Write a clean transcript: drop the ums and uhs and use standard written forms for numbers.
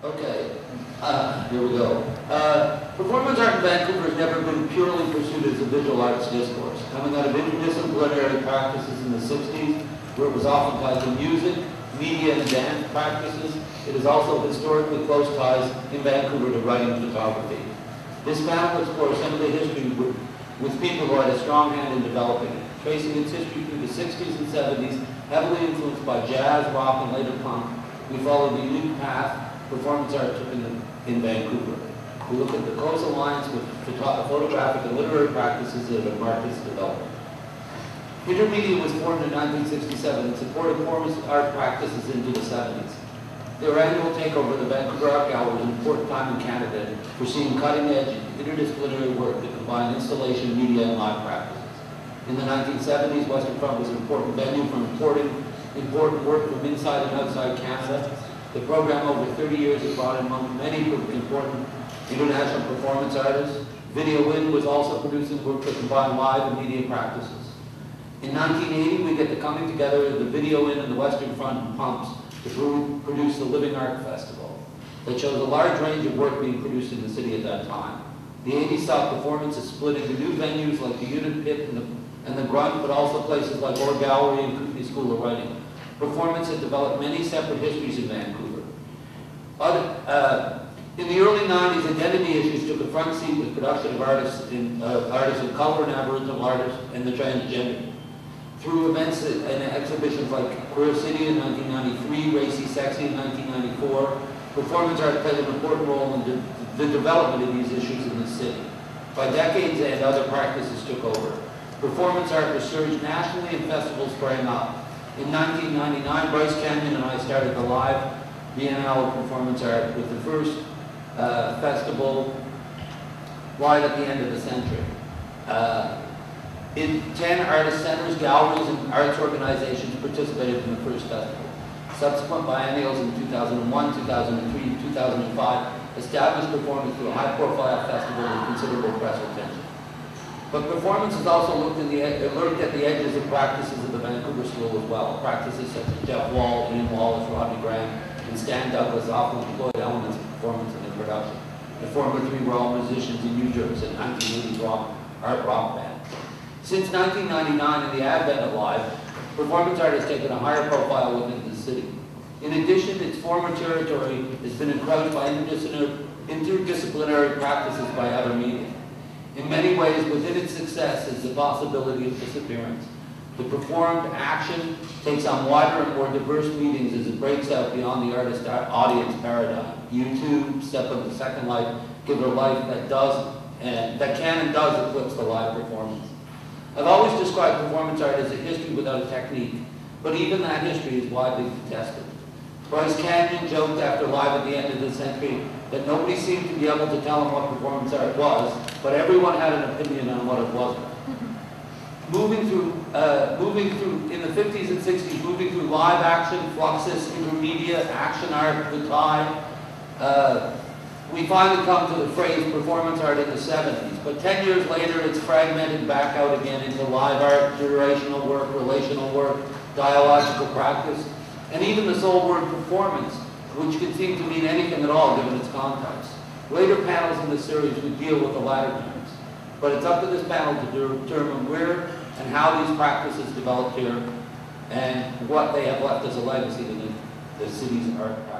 Okay, here we go. Performance art in Vancouver has never been purely pursued as a visual arts discourse. Coming out of interdisciplinary practices in the 60s, where it was often tied to music, media, and dance practices, it is also historically close ties in Vancouver to writing and photography. This panel explores some of the history with people who had a strong hand in developing it, tracing its history through the 60s and 70s, heavily influenced by jazz, rock, and later punk. We follow the unique path performance art took in Vancouver. We look at the close alliance with photographic and literary practices that have marked its development. Intermedia was formed in 1967 and supported performance art practices into the 70s. Their annual takeover of the Vancouver Art Gallery was an important time in Canada for seeing cutting-edge interdisciplinary work that combined installation, media, and live practices. In the 1970s, Western Front was an important venue for importing important work from inside and outside Canada. The program over 30 years has brought in many important international performance artists. Video In was also producing work that combined live and media practices. In 1980, we get the coming together of the Video In and the Western Front pumps to produce the Living Art Festival that shows a large range of work being produced in the city at that time. The 80s saw performances split into new venues like the Unit Pit and the Grunt, but also places like Orr Gallery and Kootenai School of Writing. Performance had developed many separate histories in Vancouver. In the early 90s, identity issues took a front seat with production of artists of color and Aboriginal artists and the transgender. Through events and exhibitions like Queer City in 1993, Racy Sexy in 1994, performance art played an important role in the development of these issues in the city. By decades end, other practices took over. Performance art resurged nationally and festivals sprang up. In 1999, Bryce Kenyon and I started the live Biennale of Performance Art with the first festival right at the end of the century. 10 artist centers, galleries, and arts organizations participated in the first festival. Subsequent biennials in 2001, 2003, and 2005 established performance through a high-profile festival with considerable press attention. But performance has also lurked at the edges of practices of the Vancouver School as well. Practices such as Jeff Wall, Ian Wallace, Rodney Graham, and Stan Douglas often employed elements of performance in the production. The former three were all musicians in New Jersey, a 1980s art rock band. Since 1999 and the advent of live, performance art has taken a higher profile within the city. In addition, its former territory has been encroached by interdisciplinary practices by other media. In many ways, within its success is the possibility of disappearance. The performed action takes on wider and more diverse meanings as it breaks out beyond the artist audience paradigm. YouTube, Step of the Second Life, give it a life that can and does eclipse the live performance. I've always described performance art as a history without a technique, but even that history is widely contested. Bryce Kenyon joked after Live at the End of the Century that nobody seemed to be able to tell him what performance art was, but everyone had an opinion on what it wasn't. Moving through, in the 50s and 60s, moving through live action, fluxus, intermedia, action art, the tide, we finally come to the phrase performance art in the 70s, but 10 years later it's fragmented back out again into live art, durational work, relational work, dialogical practice, and even the sole word performance, which can seem to mean anything at all given its context. Later panels in the series would deal with the latter terms, but it's up to this panel to determine where and how these practices developed here and what they have left as a legacy to the city's art practice.